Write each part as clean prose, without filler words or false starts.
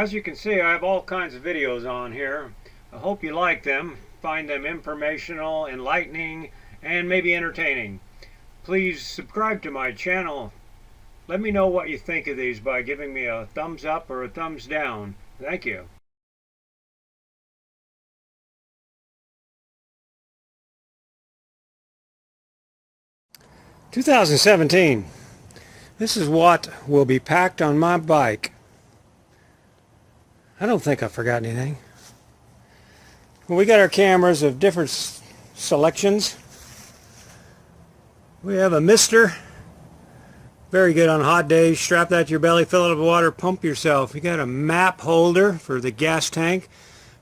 As you can see, I have all kinds of videos on here. I hope you like them, find them informational, enlightening, and maybe entertaining. Please subscribe to my channel. Let me know what you think of these by giving me a thumbs up or a thumbs down. Thank you. "2017. This is what will be packed on my bike. I don't think I forgot anything. Well, we got our cameras of different selections. We have a mister. Very good on hot days. Strap that to your belly, fill it with water, pump yourself. You got a map holder for the gas tank.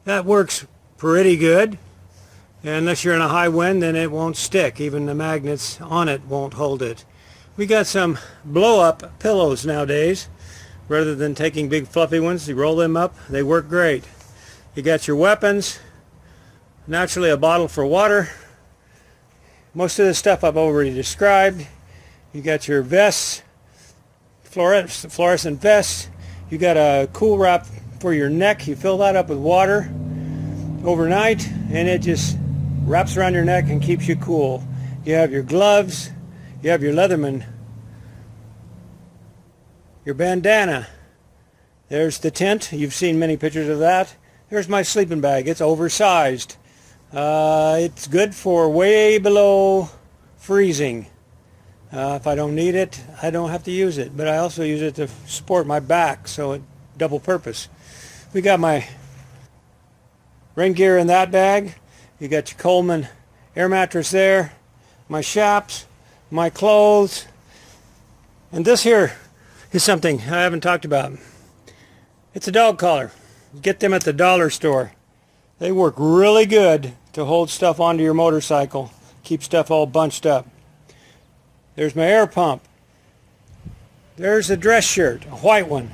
That works pretty good. Unless you're in a high wind, then it won't stick. Even the magnets on it won't hold it. We got some blow-up pillows nowadays. Rather than taking big fluffy ones, you roll them up. They work great. You got your weapons. Naturally, a bottle for water. Most of the stuff I've already described. You got your vests, fluorescent vests. You got a cool wrap for your neck. You fill that up with water overnight, and it just wraps around your neck and keeps you cool. You have your gloves. You have your Leatherman. Your bandana. There's the tent. You've seen many pictures of that. There's my sleeping bag. It's oversized. It's good for way below freezing. If I don't need it, I don't have to use it. But I also use it to support my back, so it double purpose. We got my rain gear in that bag. You got your Coleman air mattress there. My chaps, my clothes. And this here is something I haven't talked about. It's a dog collar. You get them at the dollar store. They work really good to hold stuff onto your motorcycle. Keep stuff all bunched up. There's my air pump. There's a dress shirt, a white one.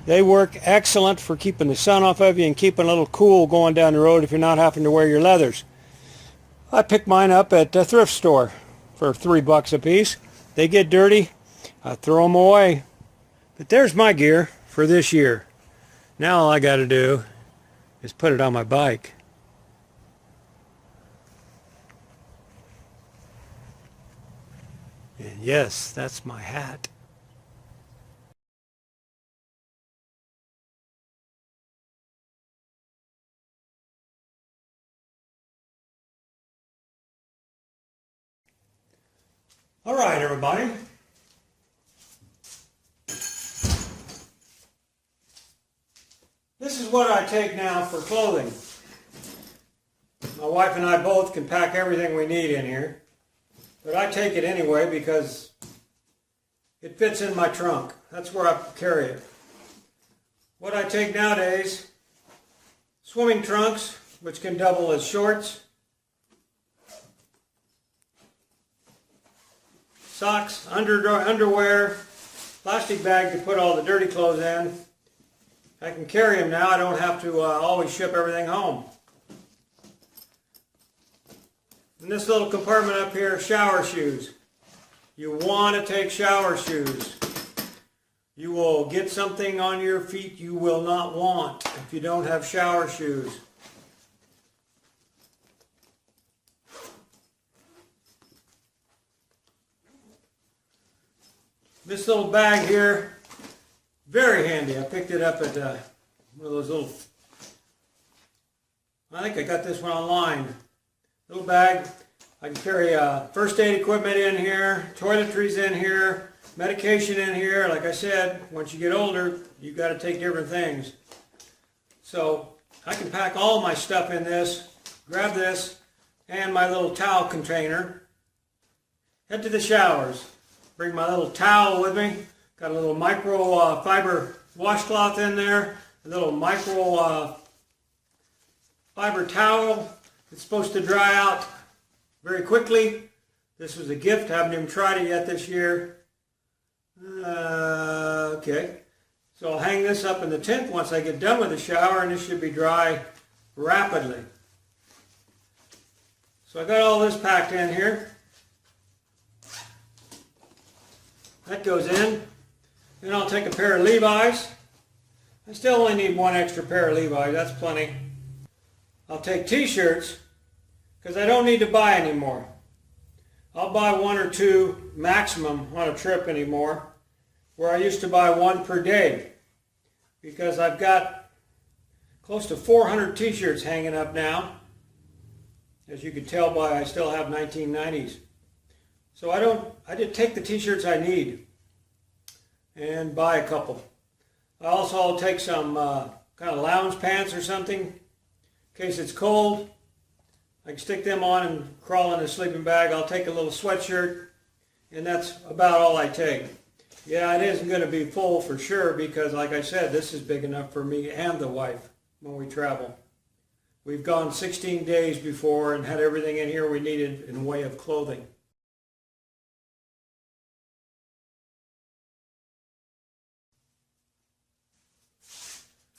They work excellent for keeping the sun off of you and keeping a little cool going down the road if you're not having to wear your leathers. I picked mine up at a thrift store for $3 a piece. They get dirty. I throw them away. But there's my gear for this year. Now all I got to do is put it on my bike. And yes, that's my hat. All right, everybody. This is what I take now for clothing. My wife and I both can pack everything we need in here, but I take it anyway because it fits in my trunk. That's where I carry it. What I take nowadays, swimming trunks, which can double as shorts, socks, underwear, plastic bag to put all the dirty clothes in. I can carry them now. I don't have to always ship everything home. In this little compartment up here, shower shoes. You want to take shower shoes. You will get something on your feet you will not want if you don't have shower shoes. This little bag here, very handy. I picked it up at one of those little, I think I got this one online. Little bag. I can carry first aid equipment in here, toiletries in here, medication in here. Like I said, once you get older, you've got to take different things. So I can pack all my stuff in this, grab this, and my little towel container. Head to the showers. Bring my little towel with me. Got a little micro fiber washcloth in there, a little micro fiber towel. It's supposed to dry out very quickly. This was a gift. I haven't even tried it yet this year. Okay. So I'll hang this up in the tent once I get done with the shower, and this should be dry rapidly. So I got all this packed in here. That goes in. Then I'll take a pair of Levi's. I still only need one extra pair of Levi's, that's plenty. I'll take t-shirts because I don't need to buy anymore. I'll buy one or two maximum on a trip anymore, where I used to buy one per day, because I've got close to 400 t-shirts hanging up now. As you can tell by, I still have 1990s. So I did take the t-shirts I need and buy a couple. I'll take some kind of lounge pants or something in case it's cold. I can stick them on and crawl in a sleeping bag. I'll take a little sweatshirt, and that's about all I take. Yeah, it isn't going to be full for sure because, like I said, this is big enough for me and the wife when we travel. We've gone 16 days before and had everything in here we needed in way of clothing.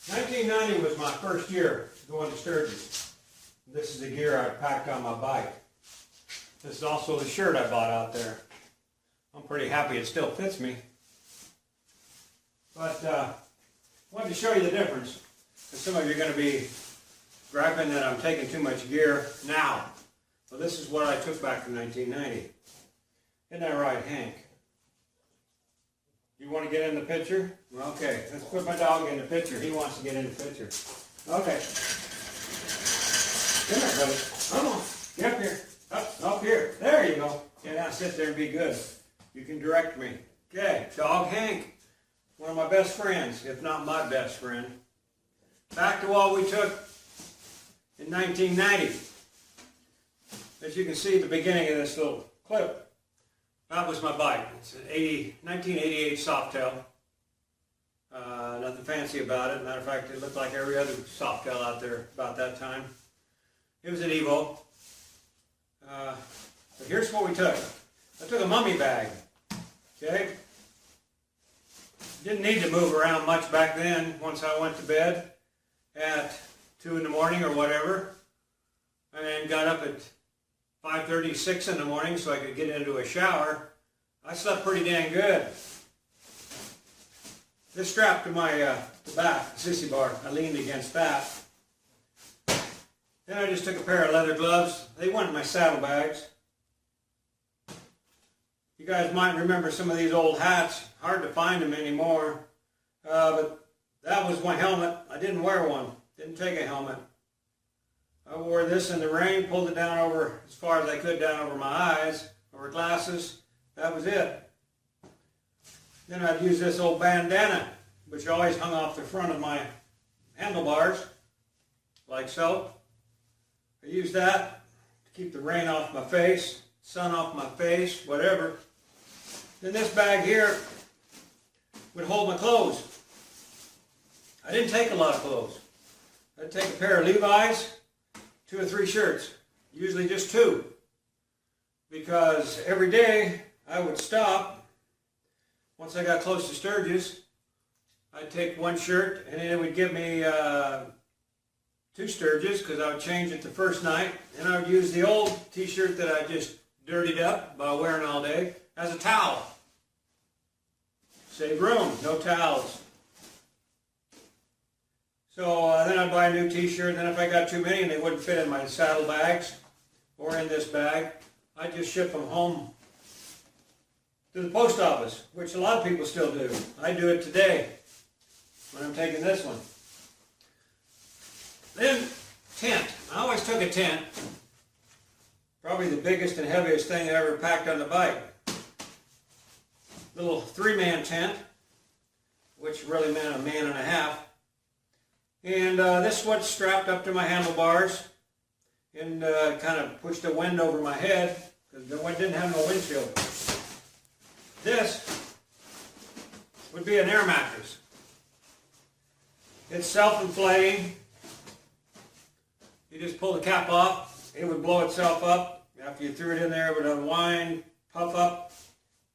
'90 was my first year going to Sturgis. This is the gear I packed on my bike. This is also the shirt I bought out there. I'm pretty happy it still fits me. But I wanted to show you the difference, because some of you are going to be griping that I'm taking too much gear now. Well, this is what I took back from 1990. Isn't that right, Hank? You want to get in the picture? Okay, let's put my dog in the picture. He wants to get in the picture. Okay. Come here, buddy. Come on. Get up here. Up here. There you go. Yeah, now sit there and be good. You can direct me. Okay, Dog Hank. One of my best friends, if not my best friend. Back to what we took in 1990. As you can see at the beginning of this little clip, that was my bike. It's an 1988 Softail. Nothing fancy about it. Matter of fact, it looked like every other Softail out there about that time. It was an Evo. But here's what we took. I took a mummy bag. Okay? Didn't need to move around much back then once I went to bed at 2 in the morning or whatever. And then got up at 5:30, 6 in the morning so I could get into a shower. I slept pretty dang good. This strapped to my the back, sissy bar, I leaned against that. Then I just took a pair of leather gloves. They went in my saddlebags. You guys might remember some of these old hats. Hard to find them anymore. But that was my helmet. I didn't wear one. Didn't take a helmet. I wore this in the rain, pulled it down over as far as I could down over my eyes, over glasses. That was it. Then I'd use this old bandana, which always hung off the front of my handlebars, like so. I used that to keep the rain off my face, sun off my face, whatever. Then this bag here would hold my clothes. I didn't take a lot of clothes. I'd take a pair of Levi's, 2 or 3 shirts, usually just 2. Because every day I would stop. Once I got close to Sturgis, I'd take 1 shirt and it would give me 2 Sturges because I would change it the first night. And I would use the old t-shirt that I just dirtied up by wearing all day as a towel. Save room, no towels. So then I'd buy a new t-shirt, and then if I got too many and they wouldn't fit in my saddlebags or in this bag, I'd just ship them home to the post office, which a lot of people still do. I do it today when I'm taking this one. Then, tent. I always took a tent. Probably the biggest and heaviest thing I ever packed on the bike. Little 3-man tent, which really meant a man and a half. And this was strapped up to my handlebars and kind of pushed the wind over my head because the wind didn't have no windshield. This would be an air mattress. It's self-inflating. You just pull the cap off, it would blow itself up. After you threw it in there, it would unwind, puff up,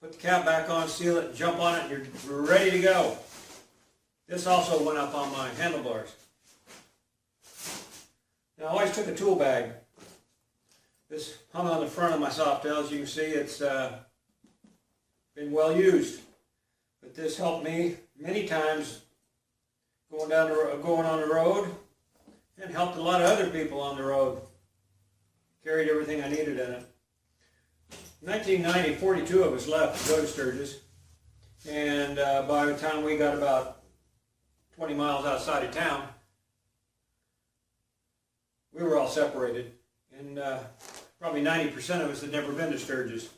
put the cap back on, seal it, jump on it, and you're ready to go. This also went up on my handlebars. Now, I always took a tool bag. This hung on the front of my Softail. As you can see, it's been well used. But this helped me many times going on the road, and helped a lot of other people on the road. Carried everything I needed in it. In 1990, 42 of us left to go to Sturgis, and by the time we got about 20 miles outside of town, we were all separated, and probably 90% of us had never been to Sturgis.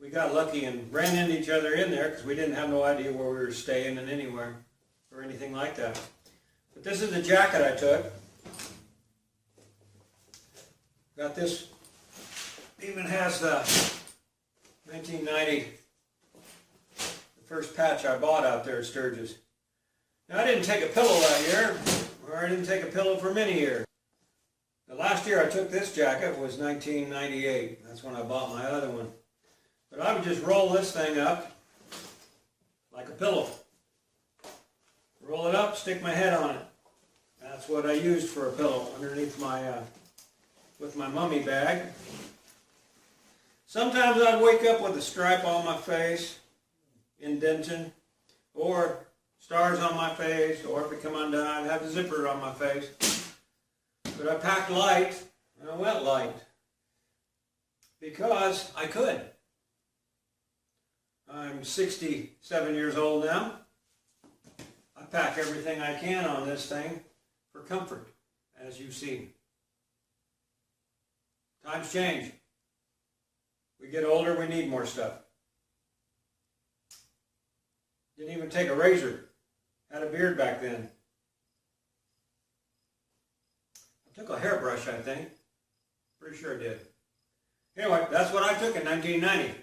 We got lucky and ran into each other in there because we didn't have no idea where we were staying and anywhere or anything like that. But this is the jacket I took. Got this, even has the 1990, the first patch I bought out there at Sturgis. Now I didn't take a pillow that year, or I didn't take a pillow for many years. The last year I took this jacket was 1998. That's when I bought my other one. But I would just roll this thing up like a pillow. Roll it up, stick my head on it. That's what I used for a pillow underneath my, with my mummy bag. Sometimes I'd wake up with a stripe on my face, indenting, or stars on my face, or if it come undone, I'd have a zipper on my face. But I packed light, and I went light, because I could. I'm 67 years old now. I pack everything I can on this thing for comfort, as you see. Times change. We get older, we need more stuff. Didn't even take a razor. Had a beard back then. I took a hairbrush, I think. Pretty sure I did. Anyway, that's what I took in 1990.